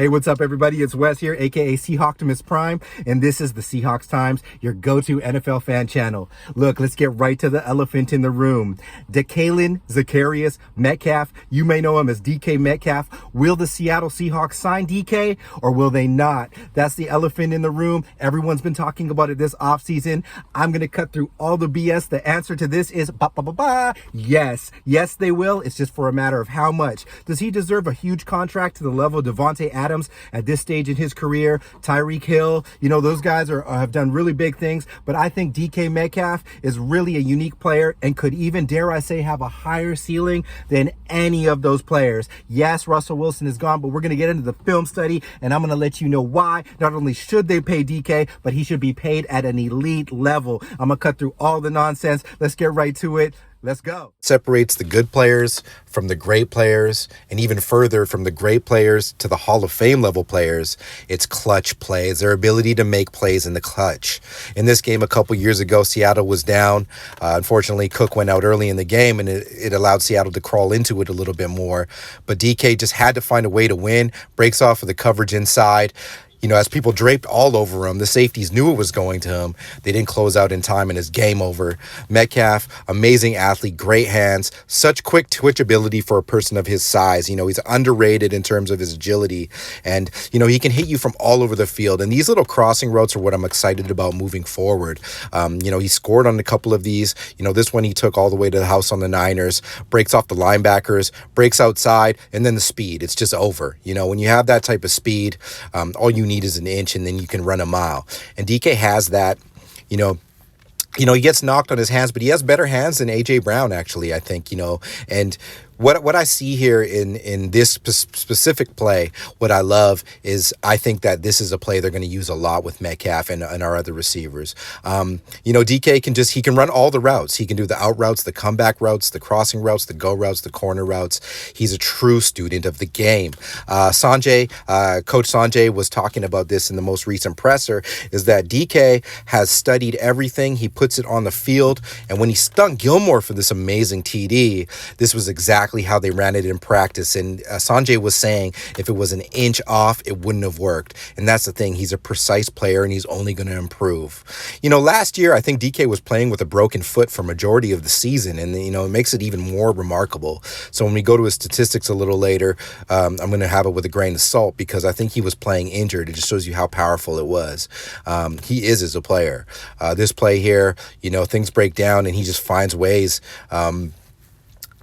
Hey, what's up, everybody? It's Wes here, aka Seahawks Prime, and this is the Seahawks Times, your go-to NFL fan channel. Look, let's get right to the elephant in the room. DeKalin Zacharias Metcalf, you may know him as DK Metcalf. Will the Seattle Seahawks sign DK, or will they not? That's the elephant in the room. Everyone's been talking about it this offseason. I'm going to cut through all the BS. The answer to this is yes. Yes, they will. It's just for a matter of how much. Does he deserve a huge contract to the level of Devontae Adams at this stage in his career? Tyreek Hill, those guys have done really big things, but I think DK Metcalf is really a unique player and could even, dare I say, have a higher ceiling than any of those players. Yes, Russell Wilson is gone, but we're going to get into the film study, and I'm going to let you know why. Not only should they pay DK, but he should be paid at an elite level. I'm going to cut through all the nonsense. Let's get right to it. Let's go. Separates the good players from the great players, and even further from the great players to the Hall of Fame level players. It's clutch plays, their ability to make plays in the clutch. In this game a couple years ago, Seattle was down. Unfortunately, Cook went out early in the game, and it allowed Seattle to crawl into it a little bit more. But DK just had to find a way to win, breaks off of the coverage inside. As people draped all over him, the safeties knew it was going to him. They didn't close out in time, and it's game over. Metcalf, amazing athlete, great hands, such quick twitch ability for a person of his size. He's underrated in terms of his agility, and, he can hit you from all over the field. And these little crossing routes are what I'm excited about moving forward. He scored on a couple of these. This one he took all the way to the house on the Niners, breaks off the linebackers, breaks outside, and then the speed. It's just over. When you have that type of speed, all you need is an inch, and then you can run a mile. And DK has that. He gets knocked on his hands, but he has better hands than AJ Brown, actually, I think. And what I see here in this specific play, what I love is I think that this is a play they're going to use a lot with Metcalf and our other receivers. DK he can run all the routes. He can do the out routes, the comeback routes, the crossing routes, the go routes, the corner routes. He's a true student of the game. Coach Sanjay was talking about this in the most recent presser, is that DK has studied everything. He puts it on the field. And when he stung Gilmore for this amazing TD, this was exactly how they ran it in practice. And Sanjay was saying if it was an inch off, it wouldn't have worked. And that's the thing. He's a precise player, and he's only going to improve. Last year, I think DK was playing with a broken foot for majority of the season, and it makes it even more remarkable. So when we go to his statistics a little later, I'm going to have it with a grain of salt, because I think he was playing injured. It just shows you how powerful it was. He is as a player. This play here, things break down, and he just finds ways.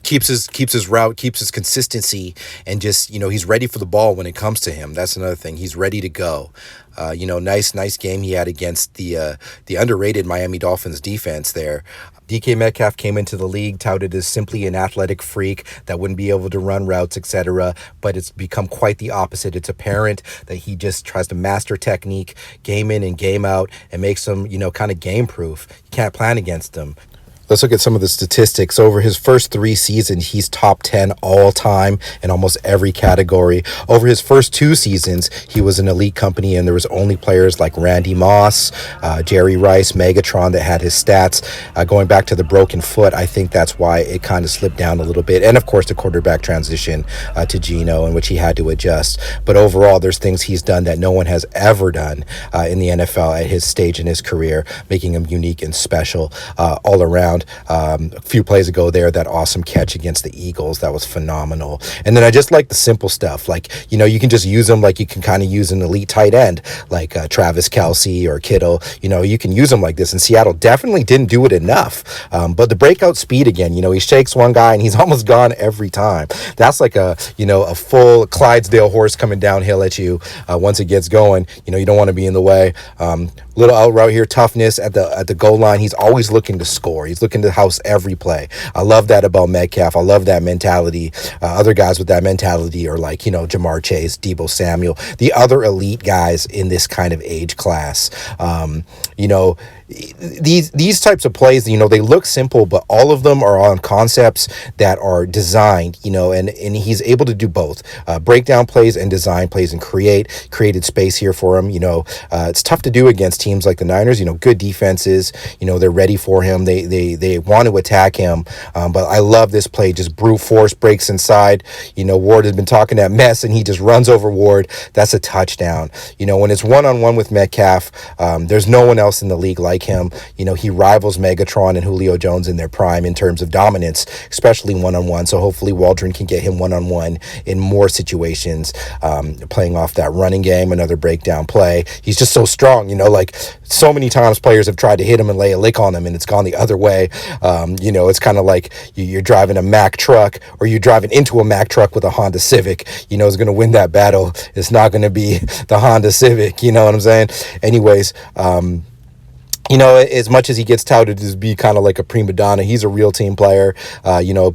Keeps his route, keeps his consistency, and just, he's ready for the ball when it comes to him. That's another thing. He's ready to go. Nice game he had against the underrated Miami Dolphins defense there. DK Metcalf came into the league touted as simply an athletic freak that wouldn't be able to run routes, etc. But it's become quite the opposite. It's apparent that he just tries to master technique, game in and game out, and makes them, kind of game proof. You can't plan against them. Let's look at some of the statistics. Over his first 3 seasons, he's top 10 all time in almost every category. Over his first 2 seasons, he was an elite company, and there was only players like Randy Moss, Jerry Rice, Megatron that had his stats. Going back to the broken foot, I think that's why it kind of slipped down a little bit. And of course, the quarterback transition to Geno, in which he had to adjust. But overall, there's things he's done that no one has ever done in the NFL at his stage in his career, making him unique and special all around. A few plays ago there, that awesome catch against the Eagles, that was phenomenal. And then I just like the simple stuff, like you can just use them like you can kind of use an elite tight end like Travis Kelce or Kittle. You can use them like this, and Seattle definitely didn't do it enough. But the breakout speed again, he shakes one guy and he's almost gone every time. That's like a full Clydesdale horse coming downhill at you. Once it gets going, you don't want to be in the way. Little out route here, toughness at the goal line. He's always looking to score. He's looking to house every play. I love that about Metcalf. I love that mentality. Other guys with that mentality are like, Jamar Chase, Deebo Samuel, the other elite guys in this kind of age class. these types of plays, they look simple, but all of them are on concepts that are designed, and he's able to do both, break down plays and design plays and created space here for him. It's tough to do against teams like the Niners, good defenses, they're ready for him. They want to attack him. But I love this play, just brute force breaks inside. Ward has been talking that mess and he just runs over Ward. That's a touchdown. When it's one-on-one with Metcalf, there's no one else in the league like him. He rivals Megatron and Julio Jones in their prime in terms of dominance, especially one-on-one. So hopefully Waldron can get him one-on-one in more situations, playing off that running game, another breakdown play. He's just so strong, like so many times players have tried to hit him and lay a lick on him and it's gone the other way. It's kind of like you're driving a Mack truck or you're driving into a Mack truck with a Honda Civic, is going to win that battle. It's not going to be the Honda Civic, you know what I'm saying? Anyways, as much as he gets touted as be kind of like a prima donna, he's a real team player.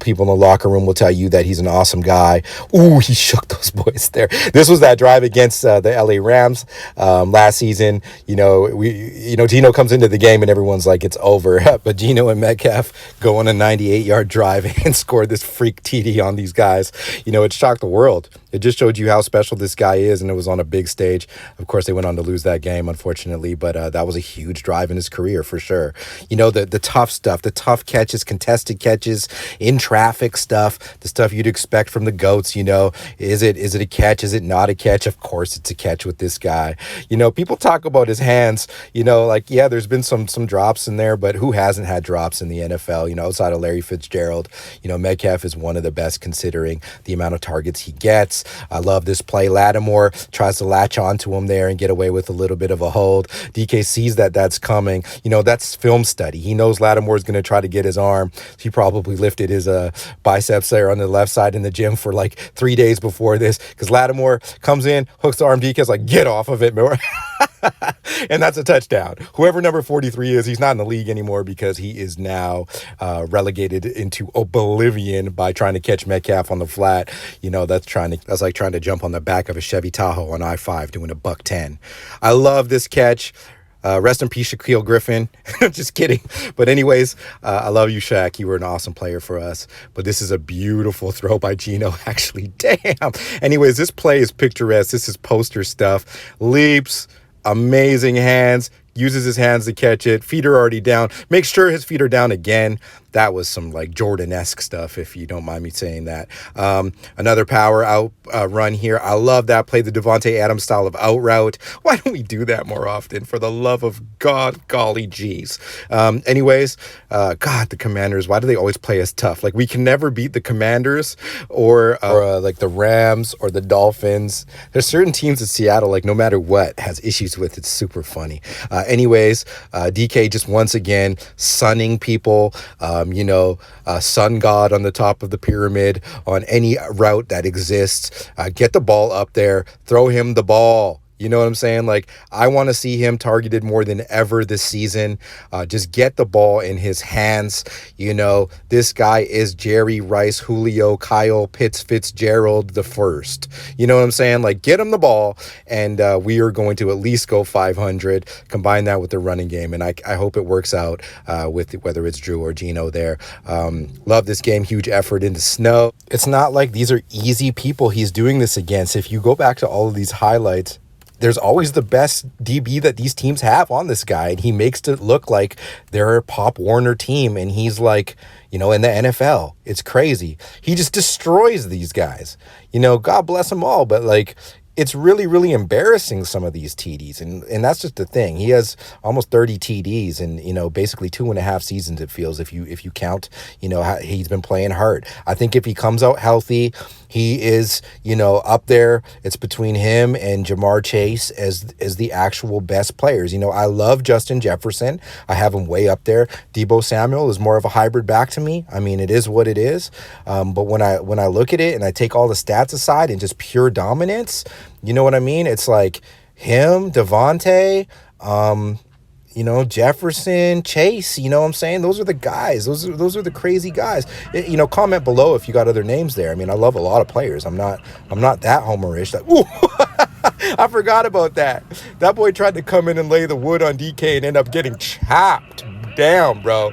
People in the locker room will tell you that he's an awesome guy. Ooh, he shook those boys there. This was that drive against the LA Rams last season. Gino comes into the game and everyone's like, it's over. But Gino and Metcalf go on a 98-yard drive and score this freak TD on these guys. It shocked the world. It just showed you how special this guy is, and it was on a big stage. Of course, they went on to lose that game, unfortunately, but that was a huge drive in his career for sure. The tough stuff, the tough catches, contested catches, in traffic stuff, the stuff you'd expect from the GOATs. Is it a catch? Is it not a catch? Of course it's a catch with this guy. People talk about his hands, there's been some drops in there, but who hasn't had drops in the NFL, outside of Larry Fitzgerald? Metcalf is one of the best considering the amount of targets he gets. I love this play. Lattimore tries to latch onto him there and get away with a little bit of a hold. DK sees that's coming. That's film study. He knows Lattimore is going to try to get his arm. He probably lifted his biceps there on the left side in the gym for like 3 days before this, because Lattimore comes in, hooks the arm. DK's like, get off of it, man. And that's a touchdown. Whoever number 43 is, he's not in the league anymore because he is now relegated into oblivion by trying to catch Metcalf on the flat. That's like trying to jump on the back of a Chevy Tahoe on I-5 doing a $110. I love this catch. Rest in peace, Shaquille Griffin. Just kidding. But anyways, I love you, Shaq. You were an awesome player for us. But this is a beautiful throw by Gino, actually. Damn. Anyways, this play is picturesque. This is poster stuff. Leaps, amazing hands, uses his hands to catch it. Feet are already down. Make sure his feet are down again. That was some like Jordan-esque stuff, if you don't mind me saying that. Another power out run here. I love that play, the Devontae Adams style of out route. Why don't we do that more often? For the love of God, golly geez. Anyways, God, the Commanders, why do they always play us tough? Like, we can never beat the Commanders or like the Rams or the Dolphins. There's certain teams in Seattle, like no matter what, has issues with. It's super funny. Anyways, DK just once again sunning people. Sun god on the top of the pyramid on any route that exists. Get the ball up there, throw him the ball. You know what I'm saying? Like, I want to see him targeted more than ever this season. Just get the ball in his hands. This guy is Jerry Rice, Julio, Kyle Pitts, Fitzgerald the first. You know what I'm saying? Like, get him the ball, and we are going to at least go 500. Combine that with the running game, and I hope it works out with whether it's Drew or Gino there. Love this game. Huge effort in the snow. It's not like these are easy people he's doing this against. If you go back to all of these highlights, there's always the best DB that these teams have on this guy, and he makes it look like they're a Pop Warner team, and he's like, in the NFL. It's crazy. He just destroys these guys. God bless them all, but like, it's really, really embarrassing, some of these TDs. And that's just the thing. He has almost 30 TDs and, basically 2.5 seasons, it feels, if you count, how he's been playing hard. I think if he comes out healthy, he is, up there. It's between him and Jamar Chase as the actual best players. I love Justin Jefferson. I have him way up there. Deebo Samuel is more of a hybrid back to me. I mean, it is what it is. But when I look at it and I take all the stats aside and just pure dominance, you know what I mean? It's like him, Devontae, Jefferson, Chase, you know what I'm saying? Those are the guys. Those are the crazy guys. Comment below if you got other names there. I mean, I love a lot of players. I'm not that homerish. Like, ooh, I forgot about that. That boy tried to come in and lay the wood on DK and end up getting chopped down, bro.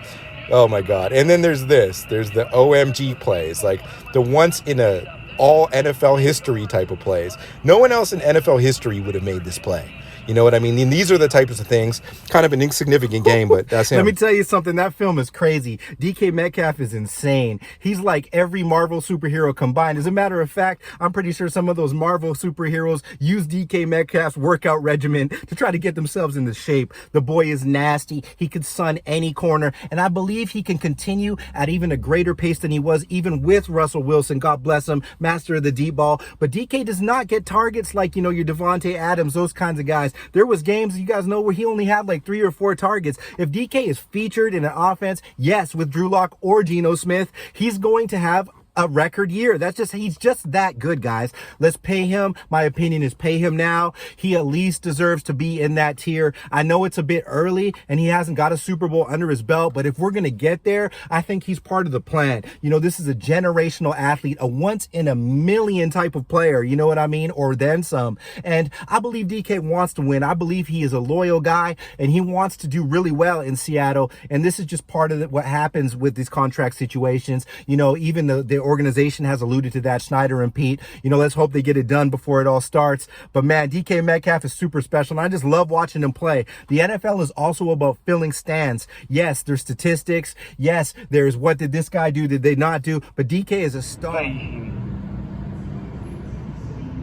Oh my God. And then there's the OMG plays, like the once in a all NFL history type of plays. No one else in NFL history would have made this play. You know what I mean? And these are the types of things, kind of an insignificant game, but that's him. Let me tell you something. That film is crazy. DK Metcalf is insane. He's like every Marvel superhero combined. As a matter of fact, I'm pretty sure some of those Marvel superheroes use DK Metcalf's workout regimen to try to get themselves into shape. The boy is nasty. He could sun any corner. And I believe he can continue at even a greater pace than he was even with Russell Wilson. God bless him, master of the deep ball. But DK does not get targets like, your Devontae Adams, those kinds of guys. There was games, you guys know, where he only had like 3 or 4 targets. If DK is featured in an offense, yes, with Drew Lock or Geno Smith, he's going to have a record year. He's just that good, guys. Let's pay him. My opinion is pay him now. He at least deserves to be in that tier. I know it's a bit early and he hasn't got a Super Bowl under his belt, but if we're going to get there, I think he's part of the plan. This is a generational athlete, a once in a million type of player, you know what I mean? Or then some. And I believe DK wants to win. I believe he is a loyal guy and he wants to do really well in Seattle. And this is just part of what happens with these contract situations. Even the organization has alluded to that, Schneider and Pete. Let's hope they get it done before it all starts. But man, DK Metcalf is super special, and I just love watching him play. The NFL is also about filling stands. Yes, there's statistics. Yes, there's what did this guy do, did they not do? But DK is a star. Pay him.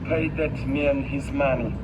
Pay that man his money.